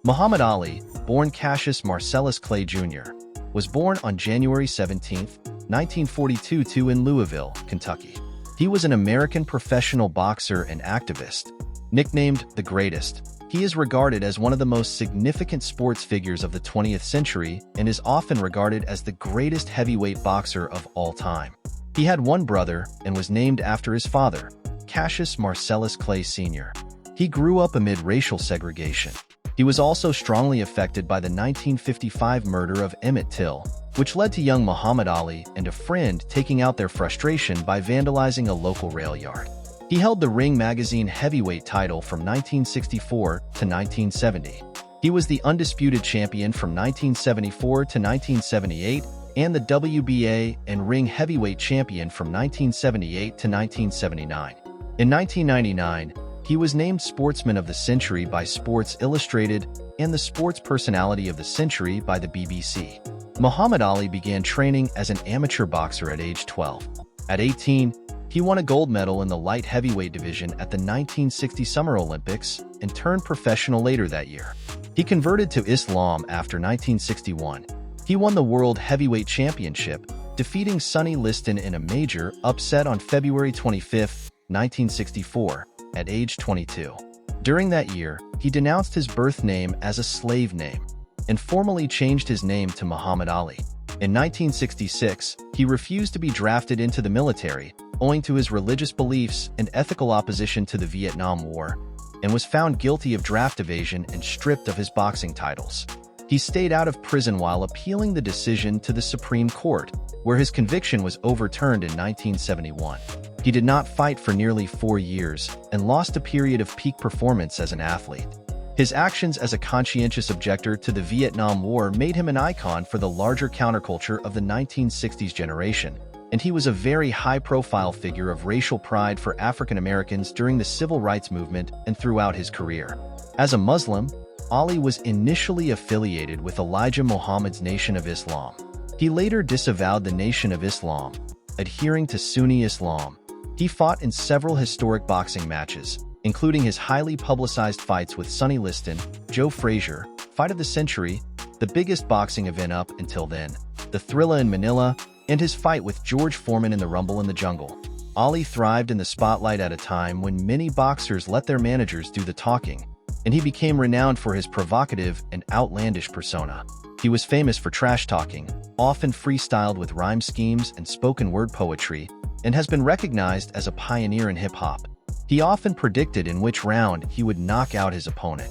Muhammad Ali, born Cassius Marcellus Clay Jr., was born on January 17, 1942 in Louisville, Kentucky. He was an American professional boxer and activist. Nicknamed the Greatest, he is regarded as one of the most significant sports figures of the 20th century and is often regarded as the greatest heavyweight boxer of all time. He had one brother and was named after his father, Cassius Marcellus Clay Sr. He grew up amid racial segregation. He was also strongly affected by the 1955 murder of Emmett Till, which led to young Muhammad Ali and a friend taking out their frustration by vandalizing a local rail yard. He held the Ring magazine heavyweight title from 1964 to 1970. He was the undisputed champion from 1974 to 1978 and the WBA and Ring heavyweight champion from 1978 to 1979. In 1999, he was named Sportsman of the Century by Sports Illustrated and the Sports Personality of the Century by the BBC. Muhammad Ali began training as an amateur boxer at age 12. At 18, he won a gold medal in the light heavyweight division at the 1960 Summer Olympics and turned professional later that year. He converted to Islam after 1961. He won the World Heavyweight Championship, defeating Sonny Liston in a major upset on February 25, 1964. At age 22. During that year, he denounced his birth name as a slave name and formally changed his name to Muhammad Ali. In 1966, he refused to be drafted into the military owing to his religious beliefs and ethical opposition to the Vietnam War, and was found guilty of draft evasion and stripped of his boxing titles. He stayed out of prison while appealing the decision to the Supreme Court, where his conviction was overturned in 1971. He did not fight for nearly 4 years and lost a period of peak performance as an athlete. His actions as a conscientious objector to the Vietnam War made him an icon for the larger counterculture of the 1960s generation, and he was a very high-profile figure of racial pride for African Americans during the civil rights movement and throughout his career. As a Muslim, Ali was initially affiliated with Elijah Muhammad's Nation of Islam. He later disavowed the Nation of Islam, adhering to Sunni Islam. He fought in several historic boxing matches, including his highly publicized fights with Sonny Liston, Joe Frazier, Fight of the Century, the biggest boxing event up until then, the Thrilla in Manila, and his fight with George Foreman in the Rumble in the Jungle. Ali thrived in the spotlight at a time when many boxers let their managers do the talking, and he became renowned for his provocative and outlandish persona. He was famous for trash talking, often freestyled with rhyme schemes and spoken word poetry, and has been recognized as a pioneer in hip-hop. He often predicted in which round he would knock out his opponent.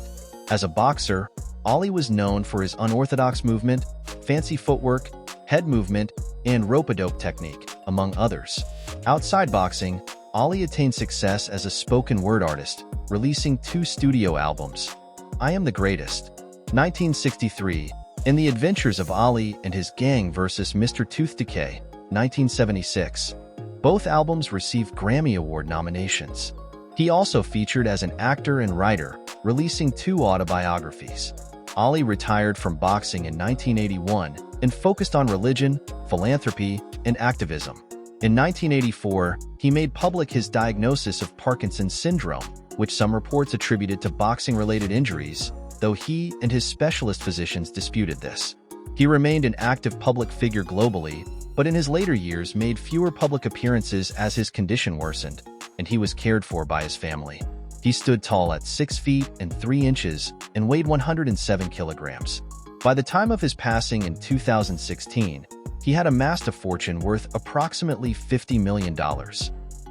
As a boxer, Ali was known for his unorthodox movement, fancy footwork, head movement, and rope-a-dope technique, among others. Outside boxing, Ali attained success as a spoken word artist, releasing 2 studio albums, I Am the Greatest, 1963, and The Adventures of Ali and His Gang vs. Mr. Tooth Decay, 1976. Both albums received Grammy Award nominations. He also featured as an actor and writer, releasing 2 autobiographies. Ali retired from boxing in 1981 and focused on religion, philanthropy, and activism. In 1984, he made public his diagnosis of Parkinson's syndrome, which some reports attributed to boxing-related injuries, though he and his specialist physicians disputed this. He remained an active public figure globally, but in his later years made fewer public appearances as his condition worsened, and he was cared for by his family. He stood tall at 6 feet and 3 inches and weighed 107 kilograms. By the time of his passing in 2016, he had amassed a fortune worth approximately $50 million.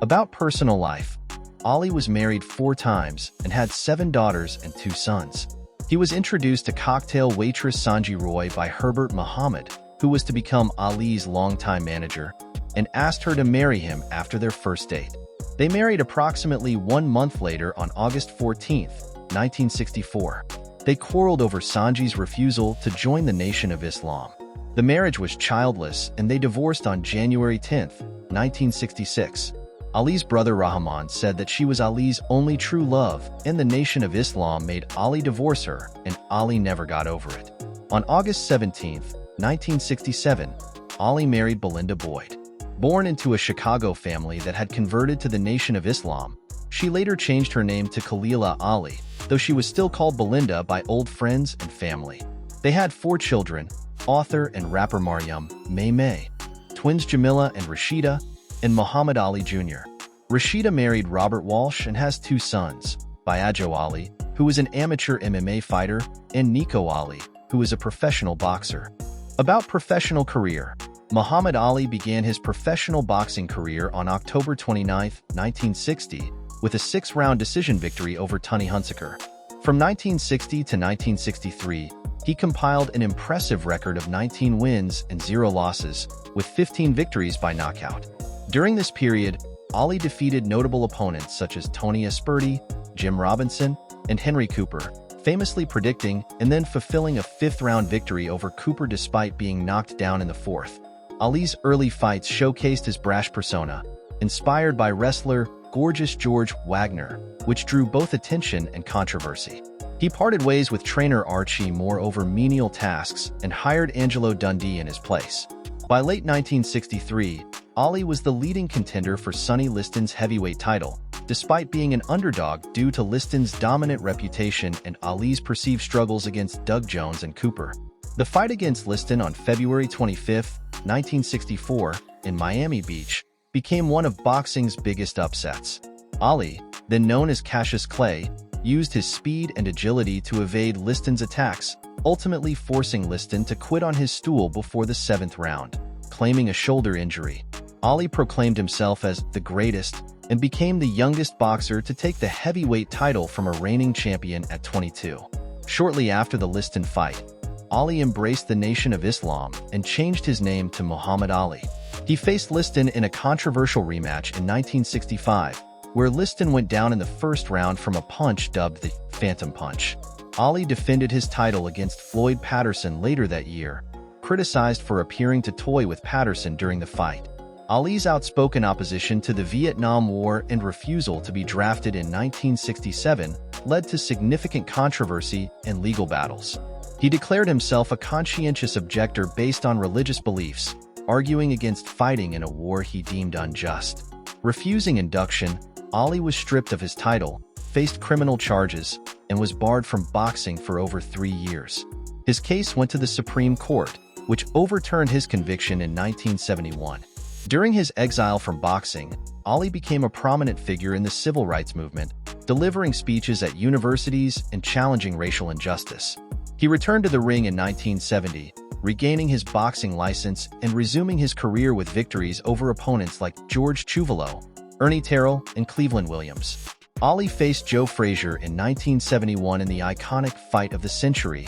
About personal life, Ali was married 4 times and had 7 daughters and 2 sons. He was introduced to cocktail waitress Sanji Roy by Herbert Muhammad, who was to become Ali's longtime manager, and asked her to marry him after their first date. They married approximately 1 month later on August 14, 1964. They quarreled over Sanji's refusal to join the Nation of Islam. The marriage was childless and they divorced on January 10, 1966. Ali's brother Rahman said that she was Ali's only true love, and the Nation of Islam made Ali divorce her, and Ali never got over it. On August 17, 1967, Ali married Belinda Boyd. Born into a Chicago family that had converted to the Nation of Islam, She later changed her name to Khalila Ali, though she was still called Belinda by old friends and family. They had 4 children, author and rapper Maryam, May, twins Jamila and Rashida, and Muhammad Ali Jr. Rashida married Robert Walsh and has 2 sons, Biagio Ali, who is an amateur MMA fighter, and Nico Ali, who is a professional boxer. About professional career. Muhammad Ali began his professional boxing career on October 29, 1960, with a 6-round decision victory over Tony Hunsaker. From 1960 to 1963, he compiled an impressive record of 19 wins and 0 losses, with 15 victories by knockout. During this period, Ali defeated notable opponents such as Tony Asperti, Jim Robinson, and Henry Cooper, famously predicting and then fulfilling a 5th-round victory over Cooper despite being knocked down in the 4th. Ali's early fights showcased his brash persona, inspired by wrestler Gorgeous George Wagner, which drew both attention and controversy. He parted ways with trainer Archie Moore over menial tasks and hired Angelo Dundee in his place. By late 1963, Ali was the leading contender for Sonny Liston's heavyweight title, despite being an underdog due to Liston's dominant reputation and Ali's perceived struggles against Doug Jones and Cooper. The fight against Liston on February 25, 1964, in Miami Beach, became one of boxing's biggest upsets. Ali, then known as Cassius Clay, used his speed and agility to evade Liston's attacks, ultimately forcing Liston to quit on his stool before the 7th round, claiming a shoulder injury. Ali proclaimed himself as the greatest and became the youngest boxer to take the heavyweight title from a reigning champion at 22. Shortly after the Liston fight, Ali embraced the Nation of Islam and changed his name to Muhammad Ali. He faced Liston in a controversial rematch in 1965, where Liston went down in the 1st round from a punch dubbed the Phantom Punch. Ali defended his title against Floyd Patterson later that year, criticized for appearing to toy with Patterson during the fight. Ali's outspoken opposition to the Vietnam War and refusal to be drafted in 1967 led to significant controversy and legal battles. He declared himself a conscientious objector based on religious beliefs, arguing against fighting in a war he deemed unjust. Refusing induction, Ali was stripped of his title, faced criminal charges, and was barred from boxing for over 3 years. His case went to the Supreme Court, which overturned his conviction in 1971. During his exile from boxing, Ali became a prominent figure in the civil rights movement, delivering speeches at universities and challenging racial injustice. He returned to the ring in 1970, regaining his boxing license and resuming his career with victories over opponents like George Foreman, Ernie Terrell, and Cleveland Williams. Ali faced Joe Frazier in 1971 in the iconic fight of the century,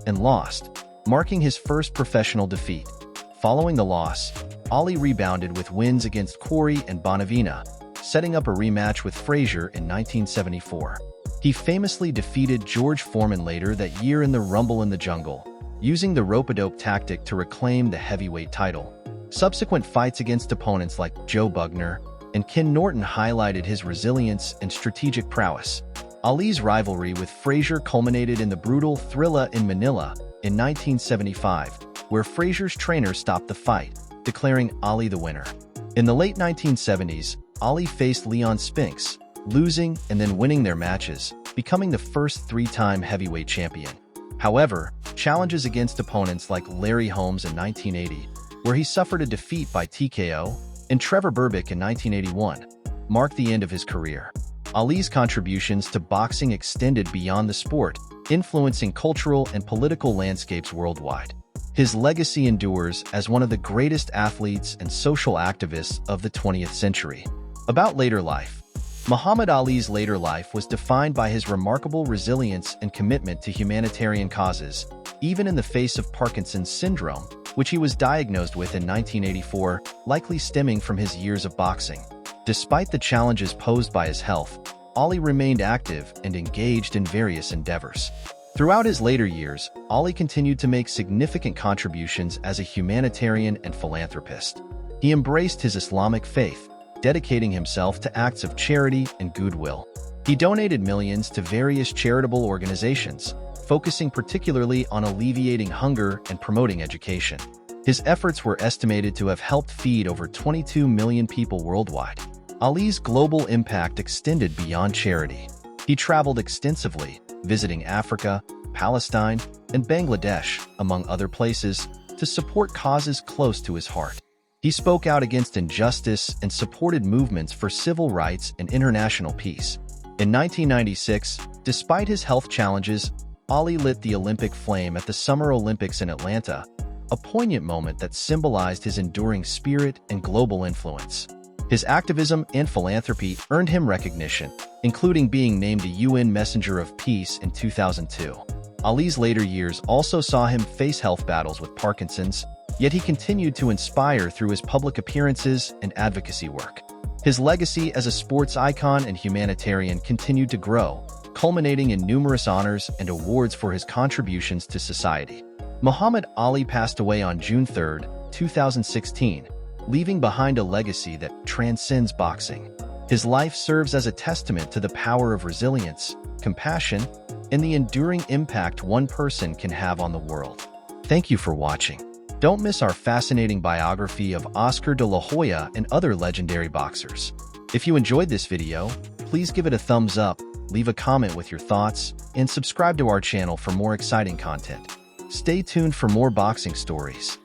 and lost, marking his first professional defeat. Following the loss, Ali rebounded with wins against Corey and Bonavina, setting up a rematch with Frazier in 1974. He famously defeated George Foreman later that year in the Rumble in the Jungle, using the rope-a-dope tactic to reclaim the heavyweight title. Subsequent fights against opponents like Joe Bugner and Ken Norton highlighted his resilience and strategic prowess. Ali's rivalry with Frazier culminated in the brutal Thrilla in Manila in 1975, where Frazier's trainer stopped the fight, declaring Ali the winner. In the late 1970s, Ali faced Leon Spinks, losing and then winning their matches, becoming the first 3-time heavyweight champion. However, challenges against opponents like Larry Holmes in 1980, where he suffered a defeat by TKO, and Trevor Berbick in 1981, marked the end of his career. Ali's contributions to boxing extended beyond the sport, influencing cultural and political landscapes worldwide. His legacy endures as one of the greatest athletes and social activists of the 20th century. About later life. Muhammad Ali's later life was defined by his remarkable resilience and commitment to humanitarian causes, even in the face of Parkinson's syndrome, which he was diagnosed with in 1984, likely stemming from his years of boxing. Despite the challenges posed by his health, Ali remained active and engaged in various endeavors. Throughout his later years, Ali continued to make significant contributions as a humanitarian and philanthropist. He embraced his Islamic faith, dedicating himself to acts of charity and goodwill. He donated millions to various charitable organizations, focusing particularly on alleviating hunger and promoting education. His efforts were estimated to have helped feed over 22 million people worldwide. Ali's global impact extended beyond charity. He traveled extensively, visiting Africa, Palestine, and Bangladesh, among other places, to support causes close to his heart. He spoke out against injustice and supported movements for civil rights and international peace. In 1996, despite his health challenges, Ali lit the Olympic flame at the Summer Olympics in Atlanta, a poignant moment that symbolized his enduring spirit and global influence. His activism and philanthropy earned him recognition, including being named a UN Messenger of Peace in 2002. Ali's later years also saw him face health battles with Parkinson's, yet he continued to inspire through his public appearances and advocacy work. His legacy as a sports icon and humanitarian continued to grow, culminating in numerous honors and awards for his contributions to society. Muhammad Ali passed away on June 3, 2016, leaving behind a legacy that transcends boxing. His life serves as a testament to the power of resilience, compassion, and the enduring impact one person can have on the world. Thank you for watching. Don't miss our fascinating biography of Oscar de la Hoya and other legendary boxers. If you enjoyed this video, please give it a thumbs up, leave a comment with your thoughts, and subscribe to our channel for more exciting content. Stay tuned for more boxing stories.